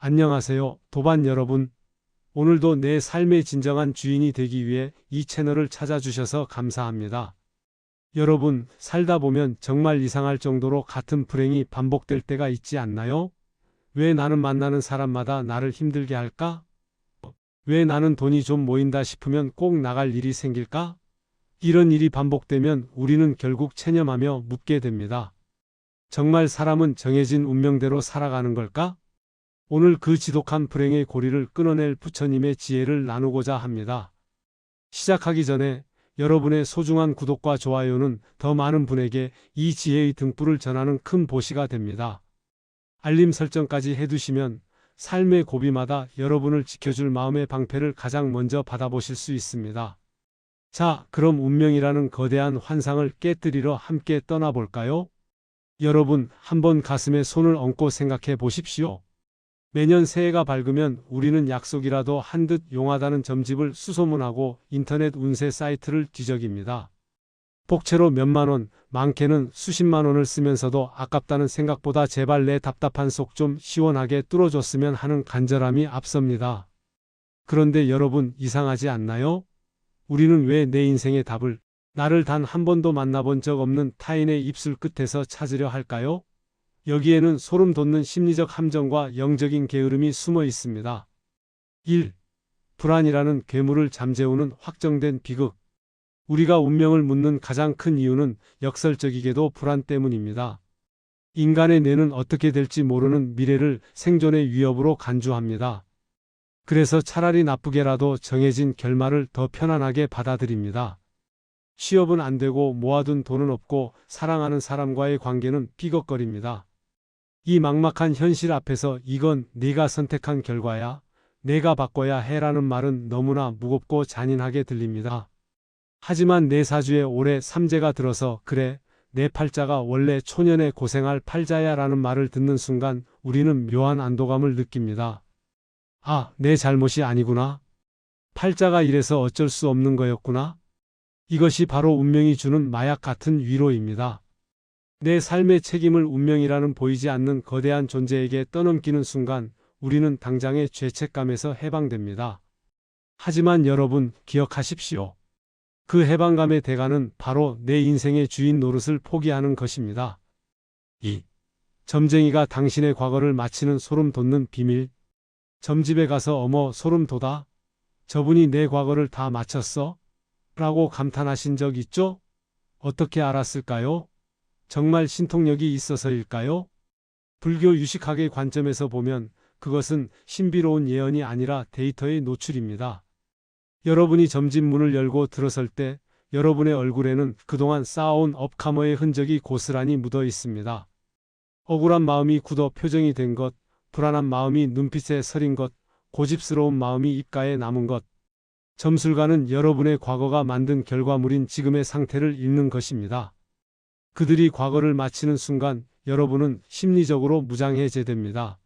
안녕하세요, 도반 여러분. 오늘도 내 삶의 진정한 주인이 되기 위해 이 채널을 찾아주셔서 감사합니다. 여러분, 살다 보면 정말 이상할 정도로 같은 불행이 반복될 때가 있지 않나요? 왜 나는 만나는 사람마다 나를 힘들게 할까? 왜 나는 돈이 좀 모인다 싶으면 꼭 나갈 일이 생길까? 이런 일이 반복되면 우리는 결국 체념하며 묻게 됩니다. 정말 사람은 정해진 운명대로 살아가는 걸까? 오늘 그 지독한 불행의 고리를 끊어낼 부처님의 지혜를 나누고자 합니다. 시작하기 전에 여러분의 소중한 구독과 좋아요는 더 많은 분에게 이 지혜의 등불을 전하는 큰 보시가 됩니다. 알림 설정까지 해두시면 삶의 고비마다 여러분을 지켜줄 마음의 방패를 가장 먼저 받아보실 수 있습니다. 자, 그럼 운명이라는 거대한 환상을 깨뜨리러 함께 떠나볼까요? 여러분, 한번 가슴에 손을 얹고 생각해 보십시오. 매년 새해가 밝으면 우리는 약속이라도 한 듯 용하다는 점집을 수소문하고 인터넷 운세 사이트를 뒤적입니다. 복채로 몇만 원, 많게는 수십만 원을 쓰면서도 아깝다는 생각보다 제발 내 답답한 속 좀 시원하게 뚫어줬으면 하는 간절함이 앞섭니다. 그런데 여러분, 이상하지 않나요? 우리는 왜 내 인생의 답을 나를 단 한 번도 만나본 적 없는 타인의 입술 끝에서 찾으려 할까요? 여기에는 소름 돋는 심리적 함정과 영적인 게으름이 숨어 있습니다. 1. 불안이라는 괴물을 잠재우는 확정된 비극. 우리가 운명을 묻는 가장 큰 이유는 역설적이게도 불안 때문입니다. 인간의 뇌는 어떻게 될지 모르는 미래를 생존의 위협으로 간주합니다. 그래서 차라리 나쁘게라도 정해진 결말을 더 편안하게 받아들입니다. 취업은 안 되고 모아둔 돈은 없고 사랑하는 사람과의 관계는 삐걱거립니다. 이 막막한 현실 앞에서 이건 네가 선택한 결과야, 내가 바꿔야 해라는 말은 너무나 무겁고 잔인하게 들립니다. 하지만 내 사주에 올해 삼재가 들어서 그래, 내 팔자가 원래 초년에 고생할 팔자야 라는 말을 듣는 순간 우리는 묘한 안도감을 느낍니다. 아, 내 잘못이 아니구나. 팔자가 이래서 어쩔 수 없는 거였구나. 이것이 바로 운명이 주는 마약 같은 위로입니다. 내 삶의 책임을 운명이라는 보이지 않는 거대한 존재에게 떠넘기는 순간 우리는 당장의 죄책감에서 해방됩니다. 하지만 여러분, 기억하십시오. 그 해방감의 대가는 바로 내 인생의 주인 노릇을 포기하는 것입니다. 2. 점쟁이가 당신의 과거를 맞히는 소름 돋는 비밀. 점집에 가서 어머, 소름 돋아. 저분이 내 과거를 다 맞췄어? 라고 감탄하신 적 있죠? 어떻게 알았을까요? 정말 신통력이 있어서일까요? 불교 유식학의 관점에서 보면 그것은 신비로운 예언이 아니라 데이터의 노출입니다. 여러분이 점집 문을 열고 들어설 때 여러분의 얼굴에는 그동안 쌓아온 업카머의 흔적이 고스란히 묻어 있습니다. 억울한 마음이 굳어 표정이 된 것, 불안한 마음이 눈빛에 서린 것, 고집스러운 마음이 입가에 남은 것. 점술가는 여러분의 과거가 만든 결과물인 지금의 상태를 읽는 것입니다. 그들이 과거를 마치는 순간 여러분은 심리적으로 무장해제됩니다.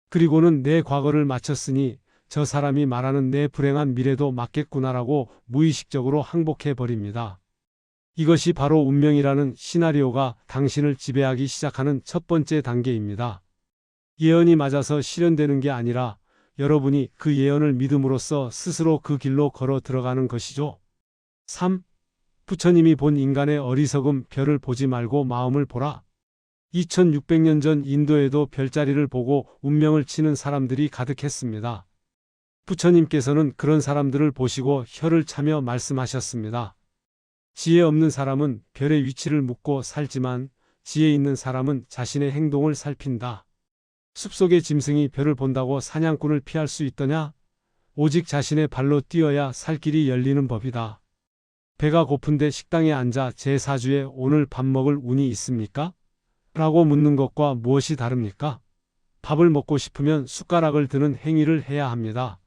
그리고는 내 과거를 마쳤으니 저 사람이 말하는 내 불행한 미래도 맞겠구나라고 무의식적으로 항복해버립니다. 이것이 바로 운명이라는 시나리오가 당신을 지배하기 시작하는 첫 번째 단계입니다. 예언이 맞아서 실현되는 게 아니라 여러분이 그 예언을 믿음으로써 스스로 그 길로 걸어 들어가는 것이죠. 3. 부처님이 본 인간의 어리석음. 별을 보지 말고 마음을 보라. 2600년 전 인도에도 별자리를 보고 운명을 치는 사람들이 가득했습니다. 부처님께서는 그런 사람들을 보시고 혀를 차며 말씀하셨습니다. 지혜 없는 사람은 별의 위치를 묻고 살지만 지혜 있는 사람은 자신의 행동을 살핀다. 숲속의 짐승이 별을 본다고 사냥꾼을 피할 수 있더냐? 오직 자신의 발로 뛰어야 살 길이 열리는 법이다. 배가 고픈데 식당에 앉아 제 사주에 오늘 밥 먹을 운이 있습니까? 라고 묻는 것과 무엇이 다릅니까? 밥을 먹고 싶으면 숟가락을 드는 행위를 해야 합니다.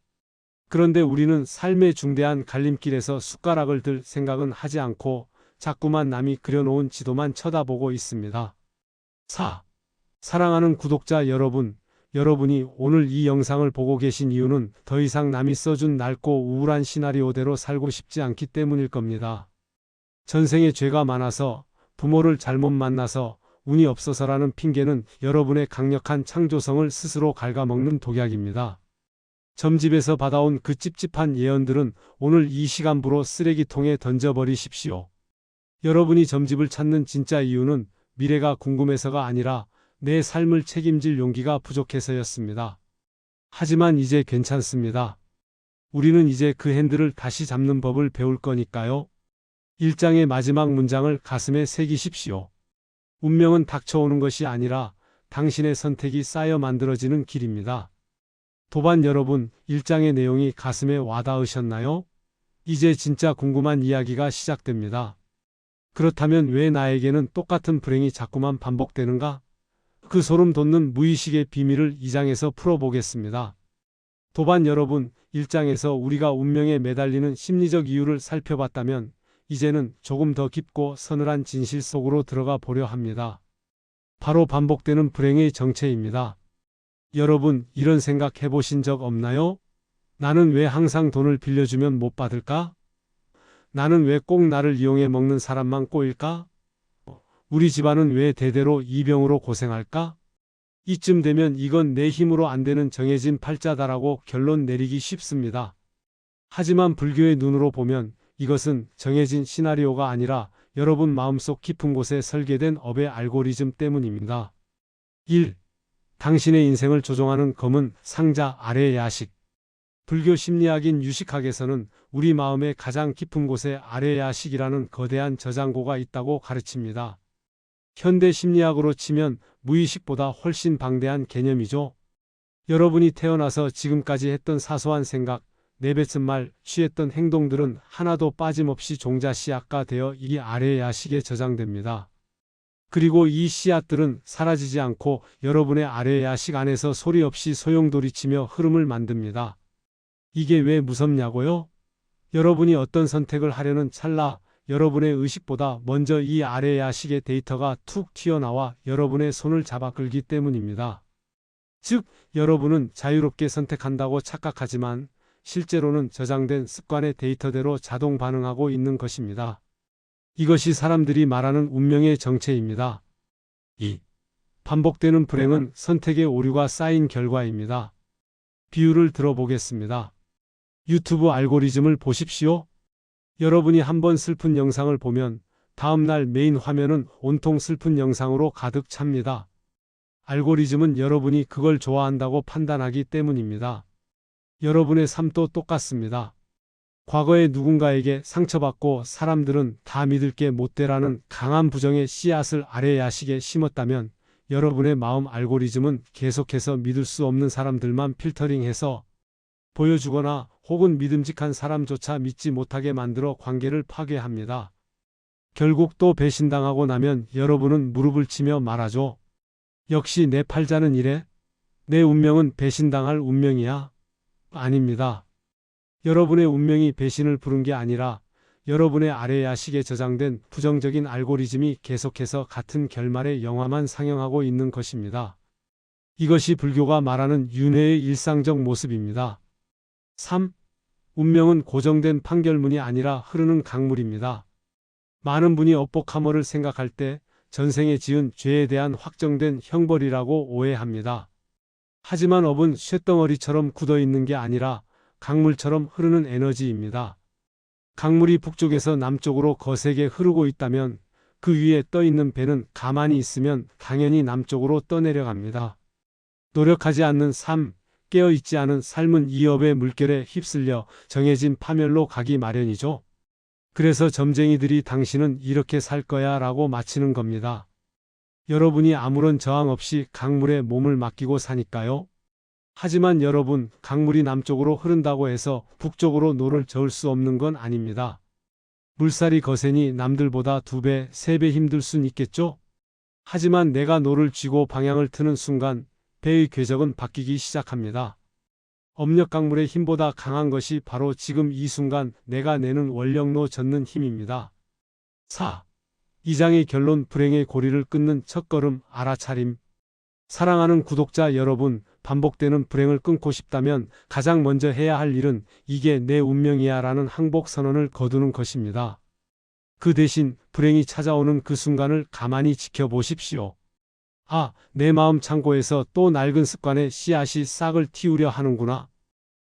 그런데 우리는 삶의 중대한 갈림길에서 숟가락을 들 생각은 하지 않고 자꾸만 남이 그려놓은 지도만 쳐다보고 있습니다. 4. 사랑하는 구독자 여러분, 여러분이 오늘 이 영상을 보고 계신 이유는 더 이상 남이 써준 낡고 우울한 시나리오대로 살고 싶지 않기 때문일 겁니다. 전생에 죄가 많아서, 부모를 잘못 만나서, 운이 없어서라는 핑계는 여러분의 강력한 창조성을 스스로 갉아먹는 독약입니다. 점집에서 받아온 그 찝찝한 예언들은 오늘 이 시간부로 쓰레기통에 던져버리십시오. 여러분이 점집을 찾는 진짜 이유는 미래가 궁금해서가 아니라 내 삶을 책임질 용기가 부족해서였습니다. 하지만 이제 괜찮습니다. 우리는 이제 그 핸들을 다시 잡는 법을 배울 거니까요. 1장의 마지막 문장을 가슴에 새기십시오. 운명은 닥쳐오는 것이 아니라 당신의 선택이 쌓여 만들어지는 길입니다. 도반 여러분, 1장의 내용이 가슴에 와닿으셨나요? 이제 진짜 궁금한 이야기가 시작됩니다. 그렇다면 왜 나에게는 똑같은 불행이 자꾸만 반복되는가? 그 소름 돋는 무의식의 비밀을 2장에서 풀어보겠습니다. 도반 여러분, 1장에서 우리가 운명에 매달리는 심리적 이유를 살펴봤다면 이제는 조금 더 깊고 서늘한 진실 속으로 들어가 보려 합니다. 바로 반복되는 불행의 정체입니다. 여러분, 이런 생각 해보신 적 없나요? 나는 왜 항상 돈을 빌려주면 못 받을까? 나는 왜 꼭 나를 이용해 먹는 사람만 꼬일까? 우리 집안은 왜 대대로 이 병으로 고생할까? 이쯤 되면 이건 내 힘으로 안 되는 정해진 팔자다라고 결론 내리기 쉽습니다. 하지만 불교의 눈으로 보면 이것은 정해진 시나리오가 아니라 여러분 마음속 깊은 곳에 설계된 업의 알고리즘 때문입니다. 1. 당신의 인생을 조종하는 검은 상자 아래의 야식. 불교 심리학인 유식학에서는 우리 마음의 가장 깊은 곳에 아래의 야식이라는 거대한 저장고가 있다고 가르칩니다. 현대 심리학으로 치면 무의식보다 훨씬 방대한 개념이죠. 여러분이 태어나서 지금까지 했던 사소한 생각, 내뱉은 말, 취했던 행동들은 하나도 빠짐없이 종자 씨앗화되어 이 아래의 야식에 저장됩니다. 그리고 이 씨앗들은 사라지지 않고 여러분의 아래의 야식 안에서 소리 없이 소용돌이치며 흐름을 만듭니다. 이게 왜 무섭냐고요? 여러분이 어떤 선택을 하려는 찰나 여러분의 의식보다 먼저 이 아래의 야식의 데이터가 툭 튀어나와 여러분의 손을 잡아 끌기 때문입니다. 즉, 여러분은 자유롭게 선택한다고 착각하지만 실제로는 저장된 습관의 데이터대로 자동 반응하고 있는 것입니다. 이것이 사람들이 말하는 운명의 정체입니다. 2. 반복되는 불행은 선택의 오류가 쌓인 결과입니다. 비유를 들어보겠습니다. 유튜브 알고리즘을 보십시오. 여러분이 한번 슬픈 영상을 보면 다음날 메인 화면은 온통 슬픈 영상으로 가득 찹니다. 알고리즘은 여러분이 그걸 좋아한다고 판단하기 때문입니다. 여러분의 삶도 똑같습니다. 과거에 누군가에게 상처받고 사람들은 다 믿을 게 못 돼라는 강한 부정의 씨앗을 아래 야식에 심었다면 여러분의 마음 알고리즘은 계속해서 믿을 수 없는 사람들만 필터링해서 보여주거나 혹은 믿음직한 사람조차 믿지 못하게 만들어 관계를 파괴합니다. 결국 또 배신당하고 나면 여러분은 무릎을 치며 말하죠. 역시 내 팔자는 이래? 내 운명은 배신당할 운명이야? 아닙니다. 여러분의 운명이 배신을 부른 게 아니라 여러분의 아래 야식에 저장된 부정적인 알고리즘이 계속해서 같은 결말의 영화만 상영하고 있는 것입니다. 이것이 불교가 말하는 윤회의 일상적 모습입니다. 3. 운명은 고정된 판결문이 아니라 흐르는 강물입니다. 많은 분이 업복하머를 생각할 때 전생에 지은 죄에 대한 확정된 형벌이라고 오해합니다. 하지만 업은 쇳덩어리처럼 굳어있는 게 아니라 강물처럼 흐르는 에너지입니다. 강물이 북쪽에서 남쪽으로 거세게 흐르고 있다면 그 위에 떠있는 배는 가만히 있으면 당연히 남쪽으로 떠내려갑니다. 노력하지 않는 삶, 깨어있지 않은 삶은 이 업의 물결에 휩쓸려 정해진 파멸로 가기 마련이죠. 그래서 점쟁이들이 당신은 이렇게 살 거야 라고 마치는 겁니다. 여러분이 아무런 저항 없이 강물에 몸을 맡기고 사니까요. 하지만 여러분, 강물이 남쪽으로 흐른다고 해서 북쪽으로 노를 저을 수 없는 건 아닙니다. 물살이 거세니 남들보다 2배, 3배 힘들 순 있겠죠? 하지만 내가 노를 쥐고 방향을 트는 순간 배의 궤적은 바뀌기 시작합니다. 업력 강물의 힘보다 강한 것이 바로 지금 이 순간 내가 내는 원력로 젓는 힘입니다. 4. 2장의 결론 불행의 고리를 끊는 첫걸음 알아차림. 사랑하는 구독자 여러분, 반복되는 불행을 끊고 싶다면 가장 먼저 해야 할 일은 이게 내 운명이야 라는 항복 선언을 거두는 것입니다. 그 대신 불행이 찾아오는 그 순간을 가만히 지켜보십시오. 아, 내 마음 창고에서 또 낡은 습관의 씨앗이 싹을 틔우려 하는구나.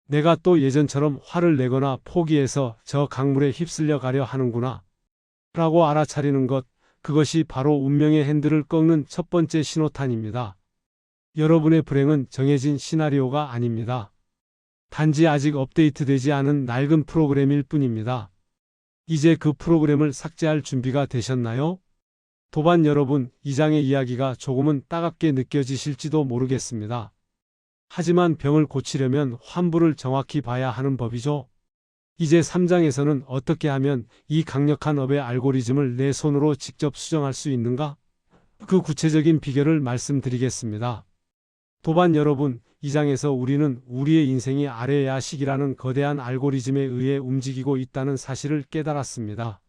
내가 또 예전처럼 화를 내거나 포기해서 저 강물에 휩쓸려 가려 하는구나. 라고 알아차리는 것, 그것이 바로 운명의 핸들을 꺾는 첫 번째 신호탄입니다. 여러분의 불행은 정해진 시나리오가 아닙니다. 단지 아직 업데이트되지 않은 낡은 프로그램일 뿐입니다. 이제 그 프로그램을 삭제할 준비가 되셨나요? 도반 여러분, 이 장의 이야기가 조금은 따갑게 느껴지실지도 모르겠습니다. 하지만 병을 고치려면 환부를 정확히 봐야 하는 법이죠. 이제 3장에서는 어떻게 하면 이 강력한 업의 알고리즘을 내 손으로 직접 수정할 수 있는가? 그 구체적인 비결을 말씀드리겠습니다. 도반 여러분, 이 장에서 우리는 우리의 인생이 아래야식이라는 거대한 알고리즘에 의해 움직이고 있다는 사실을 깨달았습니다.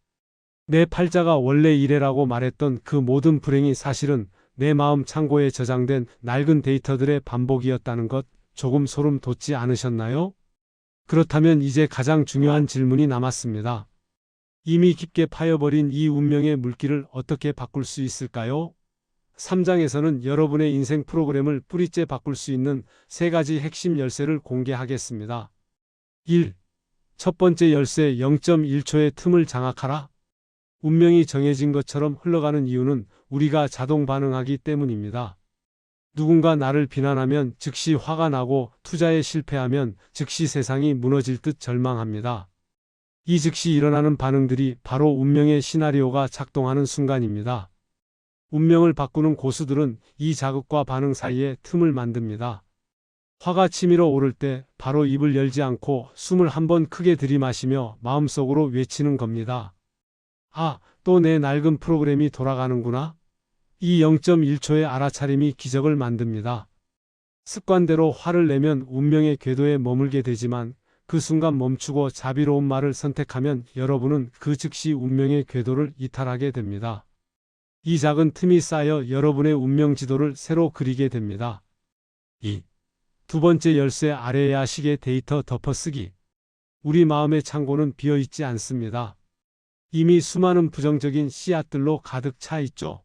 내 팔자가 원래 이래라고 말했던 그 모든 불행이 사실은 내 마음 창고에 저장된 낡은 데이터들의 반복이었다는 것, 조금 소름 돋지 않으셨나요? 그렇다면 이제 가장 중요한 질문이 남았습니다. 이미 깊게 파여버린 이 운명의 물길을 어떻게 바꿀 수 있을까요? 3장에서는 여러분의 인생 프로그램을 뿌리째 바꿀 수 있는 3가지 핵심 열쇠를 공개하겠습니다. 1. 첫 번째 열쇠, 0.1초의 틈을 장악하라. 운명이 정해진 것처럼 흘러가는 이유는 우리가 자동 반응하기 때문입니다. 누군가 나를 비난하면 즉시 화가 나고 투자에 실패하면 즉시 세상이 무너질 듯 절망합니다. 이 즉시 일어나는 반응들이 바로 운명의 시나리오가 작동하는 순간입니다. 운명을 바꾸는 고수들은 이 자극과 반응 사이에 틈을 만듭니다. 화가 치밀어 오를 때 바로 입을 열지 않고 숨을 한번 크게 들이마시며 마음속으로 외치는 겁니다. 아, 또 내 낡은 프로그램이 돌아가는구나. 이 0.1초의 알아차림이 기적을 만듭니다. 습관대로 화를 내면 운명의 궤도에 머물게 되지만 그 순간 멈추고 자비로운 말을 선택하면 여러분은 그 즉시 운명의 궤도를 이탈하게 됩니다. 이 작은 틈이 쌓여 여러분의 운명 지도를 새로 그리게 됩니다. 2. 두 번째 열쇠, 아래야식의 데이터 덮어쓰기. 우리 마음의 창고는 비어있지 않습니다. 이미 수많은 부정적인 씨앗들로 가득 차 있죠.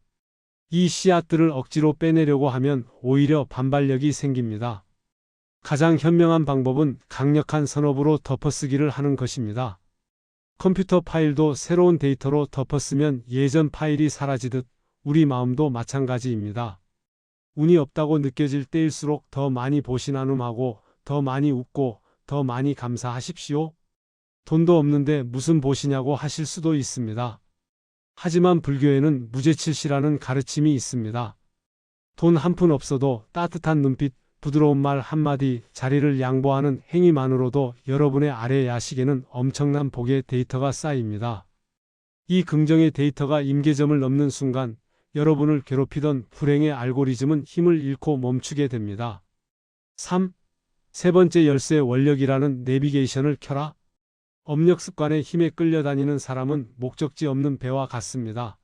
이 씨앗들을 억지로 빼내려고 하면 오히려 반발력이 생깁니다. 가장 현명한 방법은 강력한 선업으로 덮어쓰기를 하는 것입니다. 컴퓨터 파일도 새로운 데이터로 덮어쓰면 예전 파일이 사라지듯 우리 마음도 마찬가지입니다. 운이 없다고 느껴질 때일수록 더 많이 보시 나눔하고 더 많이 웃고 더 많이 감사하십시오. 돈도 없는데 무슨 보시냐고 하실 수도 있습니다. 하지만 불교에는 무죄칠시라는 가르침이 있습니다. 돈 한 푼 없어도 따뜻한 눈빛, 부드러운 말 한마디, 자리를 양보하는 행위만으로도 여러분의 아래 야식에는 엄청난 복의 데이터가 쌓입니다. 이 긍정의 데이터가 임계점을 넘는 순간 여러분을 괴롭히던 불행의 알고리즘은 힘을 잃고 멈추게 됩니다. 3. 세 번째 열쇠, 원력이라는 내비게이션을 켜라. 업력 습관의 힘에 끌려다니는 사람은 목적지 없는 배와 같습니다.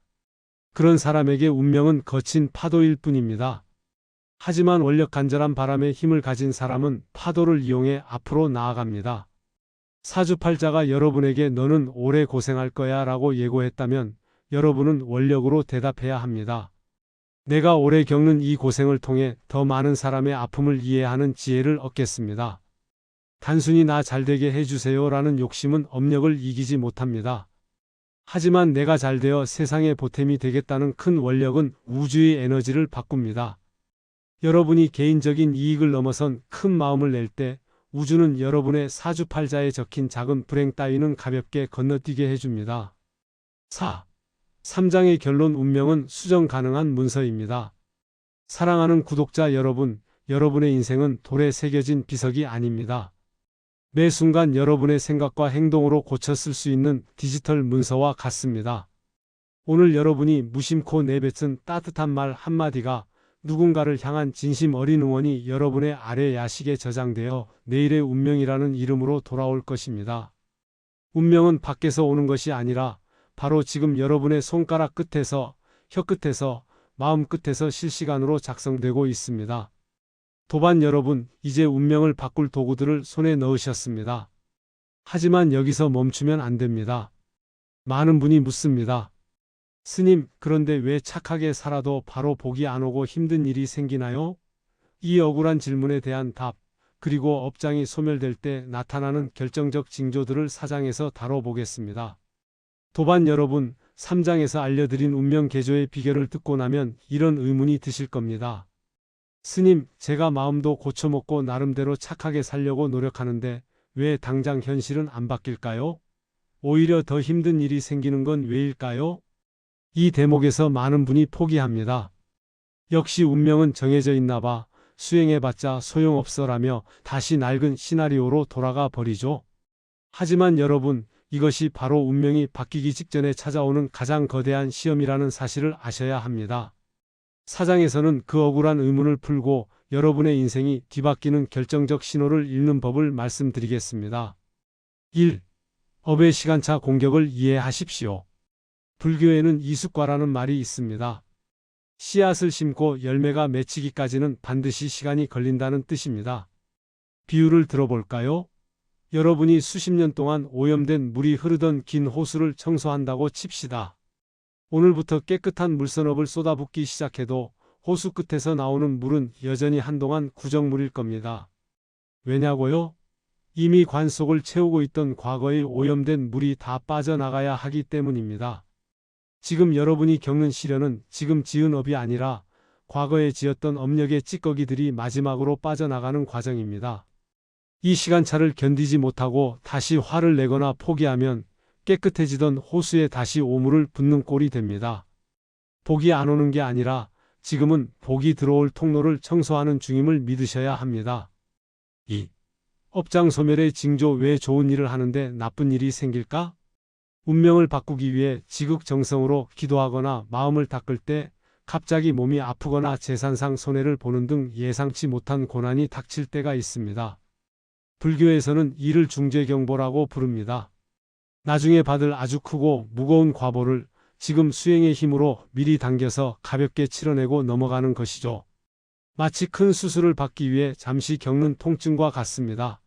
그런 사람에게 운명은 거친 파도일 뿐입니다. 하지만 원력 간절한 바람의 힘을 가진 사람은 파도를 이용해 앞으로 나아갑니다. 사주팔자가 여러분에게 너는 오래 고생할 거야 라고 예고했다면 여러분은 원력으로 대답해야 합니다. 내가 오래 겪는 이 고생을 통해 더 많은 사람의 아픔을 이해하는 지혜를 얻겠습니다. 단순히 나 잘되게 해주세요 라는 욕심은 업력을 이기지 못합니다. 하지만 내가 잘되어 세상의 보탬이 되겠다는 큰 원력은 우주의 에너지를 바꿉니다. 여러분이 개인적인 이익을 넘어선 큰 마음을 낼 때 우주는 여러분의 사주팔자에 적힌 작은 불행 따위는 가볍게 건너뛰게 해줍니다. 4. 3장의 결론, 운명은 수정 가능한 문서입니다. 사랑하는 구독자 여러분, 여러분의 인생은 돌에 새겨진 비석이 아닙니다. 매 순간 여러분의 생각과 행동으로 고쳐 쓸 수 있는 디지털 문서와 같습니다. 오늘 여러분이 무심코 내뱉은 따뜻한 말 한마디가 누군가를 향한 진심 어린 응원이 여러분의 아래 야식에 저장되어 내일의 운명이라는 이름으로 돌아올 것입니다. 운명은 밖에서 오는 것이 아니라 바로 지금 여러분의 손가락 끝에서, 혀끝에서, 마음 끝에서 실시간으로 작성되고 있습니다. 도반 여러분, 이제 운명을 바꿀 도구들을 손에 넣으셨습니다. 하지만 여기서 멈추면 안 됩니다. 많은 분이 묻습니다. 스님, 그런데 왜 착하게 살아도 바로 복이 안 오고 힘든 일이 생기나요? 이 억울한 질문에 대한 답, 그리고 업장이 소멸될 때 나타나는 결정적 징조들을 4장에서 다뤄보겠습니다. 도반 여러분, 3장에서 알려드린 운명 개조의 비결을 듣고 나면 이런 의문이 드실 겁니다. 스님, 제가 마음도 고쳐먹고 나름대로 착하게 살려고 노력하는데 왜 당장 현실은 안 바뀔까요? 오히려 더 힘든 일이 생기는 건 왜일까요? 이 대목에서 많은 분이 포기합니다. 역시 운명은 정해져 있나 봐, 수행해봤자 소용없어라며 다시 낡은 시나리오로 돌아가 버리죠. 하지만 여러분, 이것이 바로 운명이 바뀌기 직전에 찾아오는 가장 거대한 시험이라는 사실을 아셔야 합니다. 4장에서는 그 억울한 의문을 풀고 여러분의 인생이 뒤바뀌는 결정적 신호를 읽는 법을 말씀드리겠습니다. 1. 업의 시간차 공격을 이해하십시오. 불교에는 이숙과라는 말이 있습니다. 씨앗을 심고 열매가 맺히기까지는 반드시 시간이 걸린다는 뜻입니다. 비유를 들어볼까요? 여러분이 수십 년 동안 오염된 물이 흐르던 긴 호수를 청소한다고 칩시다. 오늘부터 깨끗한 물선업을 쏟아붓기 시작해도 호수 끝에서 나오는 물은 여전히 한동안 구정물일 겁니다. 왜냐고요? 이미 관 속을 채우고 있던 과거의 오염된 물이 다 빠져나가야 하기 때문입니다. 지금 여러분이 겪는 시련은 지금 지은 업이 아니라 과거에 지었던 업력의 찌꺼기들이 마지막으로 빠져나가는 과정입니다. 이 시간차를 견디지 못하고 다시 화를 내거나 포기하면 깨끗해지던 호수에 다시 오물을 붓는 꼴이 됩니다. 복이 안 오는 게 아니라 지금은 복이 들어올 통로를 청소하는 중임을 믿으셔야 합니다. 2. 업장 소멸의 징조. 왜 좋은 일을 하는데 나쁜 일이 생길까? 운명을 바꾸기 위해 지극정성으로 기도하거나 마음을 닦을 때 갑자기 몸이 아프거나 재산상 손해를 보는 등 예상치 못한 고난이 닥칠 때가 있습니다. 불교에서는 이를 중죄경보라고 부릅니다. 나중에 받을 아주 크고 무거운 과보를 지금 수행의 힘으로 미리 당겨서 가볍게 치러내고 넘어가는 것이죠. 마치 큰 수술을 받기 위해 잠시 겪는 통증과 같습니다.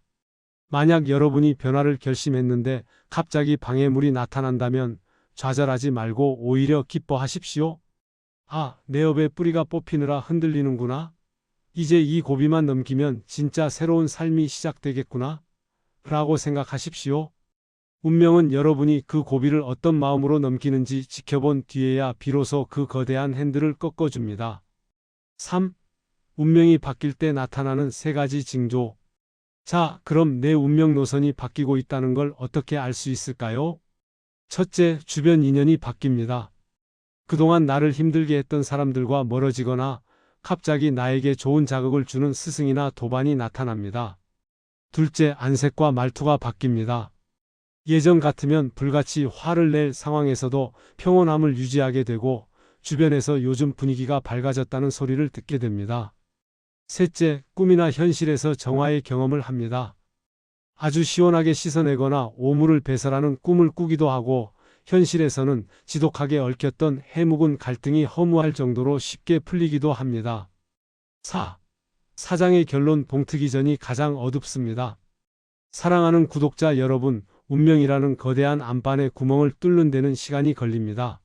만약 여러분이 변화를 결심했는데 갑자기 방해물이 나타난다면 좌절하지 말고 오히려 기뻐하십시오. 아, 내 업의 뿌리가 뽑히느라 흔들리는구나. 이제 이 고비만 넘기면 진짜 새로운 삶이 시작되겠구나. 라고 생각하십시오. 운명은 여러분이 그 고비를 어떤 마음으로 넘기는지 지켜본 뒤에야 비로소 그 거대한 핸들을 꺾어줍니다. 3. 운명이 바뀔 때 나타나는 3가지 징조. 자, 그럼 내 운명 노선이 바뀌고 있다는 걸 어떻게 알 수 있을까요? 첫째, 주변 인연이 바뀝니다. 그동안 나를 힘들게 했던 사람들과 멀어지거나 갑자기 나에게 좋은 자극을 주는 스승이나 도반이 나타납니다. 둘째, 안색과 말투가 바뀝니다. 예전 같으면 불같이 화를 낼 상황에서도 평온함을 유지하게 되고 주변에서 요즘 분위기가 밝아졌다는 소리를 듣게 됩니다. 셋째, 꿈이나 현실에서 정화의 경험을 합니다. 아주 시원하게 씻어내거나 오물을 배설하는 꿈을 꾸기도 하고 현실에서는 지독하게 얽혔던 해묵은 갈등이 허무할 정도로 쉽게 풀리기도 합니다. 4. 사장의 결론. 봉트기 전이 가장 어둡습니다. 사랑하는 구독자 여러분, 운명이라는 거대한 안반의 구멍을 뚫는 데는 시간이 걸립니다.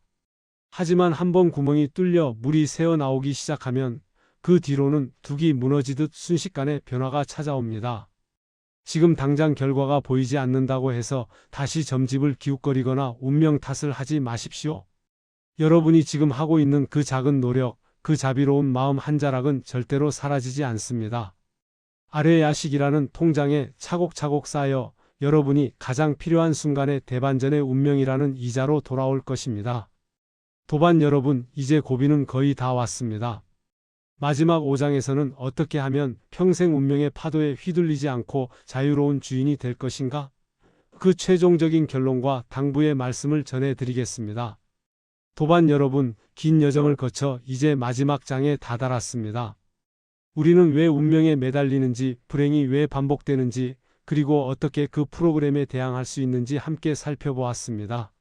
하지만 한번 구멍이 뚫려 물이 새어나오기 시작하면 그 뒤로는 둑이 무너지듯 순식간에 변화가 찾아옵니다. 지금 당장 결과가 보이지 않는다고 해서 다시 점집을 기웃거리거나 운명 탓을 하지 마십시오. 여러분이 지금 하고 있는 그 작은 노력, 그 자비로운 마음 한 자락은 절대로 사라지지 않습니다. 아래 야식이라는 통장에 차곡차곡 쌓여 여러분이 가장 필요한 순간에 대반전의 운명이라는 이자로 돌아올 것입니다. 도반 여러분, 이제 고비는 거의 다 왔습니다. 마지막 5장에서는 어떻게 하면 평생 운명의 파도에 휘둘리지 않고 자유로운 주인이 될 것인가? 그 최종적인 결론과 당부의 말씀을 전해드리겠습니다. 도반 여러분, 긴 여정을 거쳐 이제 마지막 장에 다다랐습니다. 우리는 왜 운명에 매달리는지, 불행이 왜 반복되는지, 그리고 어떻게 그 프로그램에 대항할 수 있는지 함께 살펴보았습니다.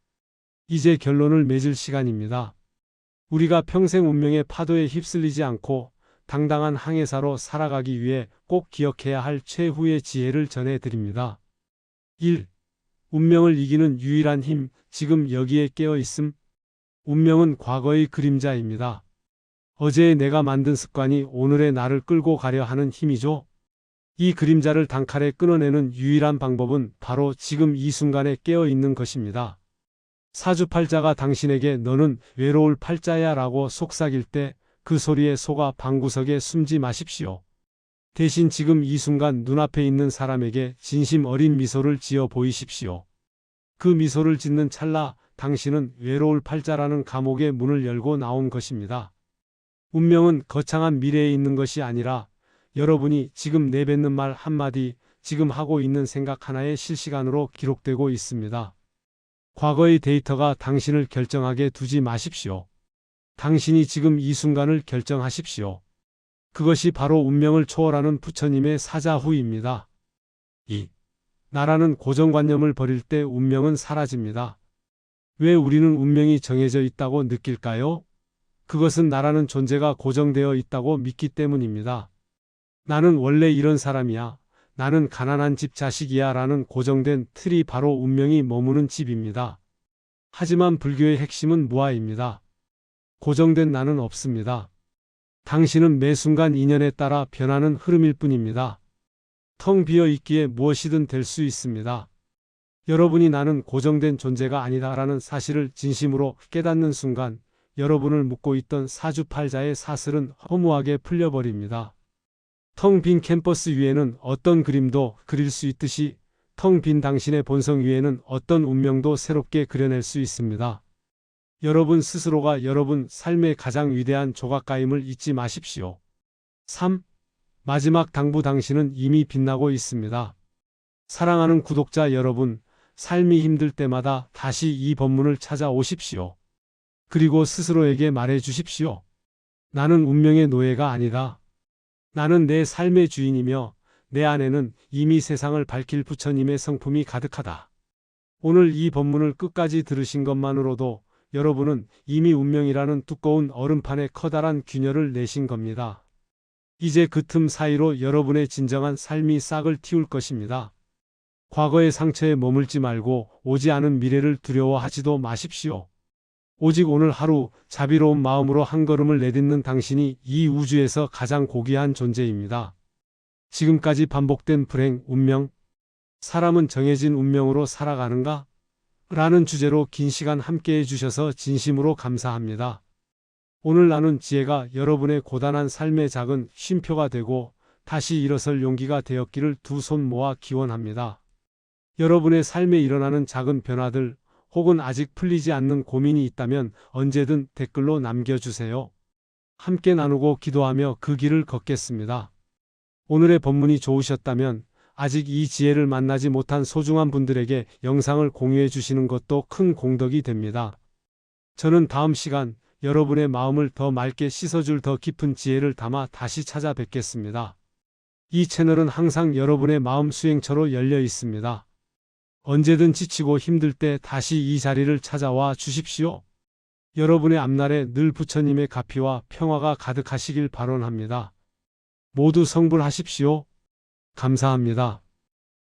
이제 결론을 맺을 시간입니다. 우리가 평생 운명의 파도에 휩쓸리지 않고 당당한 항해사로 살아가기 위해 꼭 기억해야 할 최후의 지혜를 전해드립니다. 1. 운명을 이기는 유일한 힘, 지금 여기에 깨어 있음. 운명은 과거의 그림자입니다. 어제의 내가 만든 습관이 오늘의 나를 끌고 가려 하는 힘이죠. 이 그림자를 단칼에 끊어내는 유일한 방법은 바로 지금 이 순간에 깨어 있는 것입니다. 사주팔자가 당신에게 너는 외로울 팔자야 라고 속삭일 때 그 소리에 속아 방구석에 숨지 마십시오. 대신 지금 이 순간 눈앞에 있는 사람에게 진심 어린 미소를 지어 보이십시오. 그 미소를 짓는 찰나 당신은 외로울 팔자라는 감옥의 문을 열고 나온 것입니다. 운명은 거창한 미래에 있는 것이 아니라 여러분이 지금 내뱉는 말 한마디, 지금 하고 있는 생각 하나에 실시간으로 기록되고 있습니다. 과거의 데이터가 당신을 결정하게 두지 마십시오. 당신이 지금 이 순간을 결정하십시오. 그것이 바로 운명을 초월하는 부처님의 사자후입니다. 2. 나라는 고정관념을 버릴 때 운명은 사라집니다. 왜 우리는 운명이 정해져 있다고 느낄까요? 그것은 나라는 존재가 고정되어 있다고 믿기 때문입니다. 나는 원래 이런 사람이야. 나는 가난한 집 자식이야 라는 고정된 틀이 바로 운명이 머무는 집입니다. 하지만 불교의 핵심은 무아입니다. 고정된 나는 없습니다. 당신은 매 순간 인연에 따라 변하는 흐름일 뿐입니다. 텅 비어 있기에 무엇이든 될 수 있습니다. 여러분이 나는 고정된 존재가 아니다라는 사실을 진심으로 깨닫는 순간 여러분을 묶고 있던 사주팔자의 사슬은 허무하게 풀려버립니다. 텅 빈 캠퍼스 위에는 어떤 그림도 그릴 수 있듯이 텅 빈 당신의 본성 위에는 어떤 운명도 새롭게 그려낼 수 있습니다. 여러분 스스로가 여러분 삶의 가장 위대한 조각가임을 잊지 마십시오. 3. 마지막 당부 당신은 이미 빛나고 있습니다. 사랑하는 구독자 여러분, 삶이 힘들 때마다 다시 이 법문을 찾아오십시오. 그리고 스스로에게 말해 주십시오. 나는 운명의 노예가 아니다. 나는 내 삶의 주인이며 내 안에는 이미 세상을 밝힐 부처님의 성품이 가득하다. 오늘 이 법문을 끝까지 들으신 것만으로도 여러분은 이미 운명이라는 두꺼운 얼음판에 커다란 균열을 내신 겁니다. 이제 그 틈 사이로 여러분의 진정한 삶이 싹을 틔울 것입니다. 과거의 상처에 머물지 말고 오지 않은 미래를 두려워하지도 마십시오. 오직 오늘 하루 자비로운 마음으로 한 걸음을 내딛는 당신이 이 우주에서 가장 고귀한 존재입니다. 지금까지 반복된 불행, 운명, 사람은 정해진 운명으로 살아가는가? 라는 주제로 긴 시간 함께해 주셔서 진심으로 감사합니다. 오늘 나눈 지혜가 여러분의 고단한 삶의 작은 쉼표가 되고 다시 일어설 용기가 되었기를 두 손 모아 기원합니다. 여러분의 삶에 일어나는 작은 변화들 혹은 아직 풀리지 않는 고민이 있다면 언제든 댓글로 남겨주세요. 함께 나누고 기도하며 그 길을 걷겠습니다. 오늘의 법문이 좋으셨다면 아직 이 지혜를 만나지 못한 소중한 분들에게 영상을 공유해 주시는 것도 큰 공덕이 됩니다. 저는 다음 시간 여러분의 마음을 더 맑게 씻어줄 더 깊은 지혜를 담아 다시 찾아뵙겠습니다. 이 채널은 항상 여러분의 마음 수행처로 열려 있습니다. 언제든 지치고 힘들 때 다시 이 자리를 찾아와 주십시오. 여러분의 앞날에 늘 부처님의 가피와 평화가 가득하시길 발언합니다. 모두 성불하십시오. 감사합니다.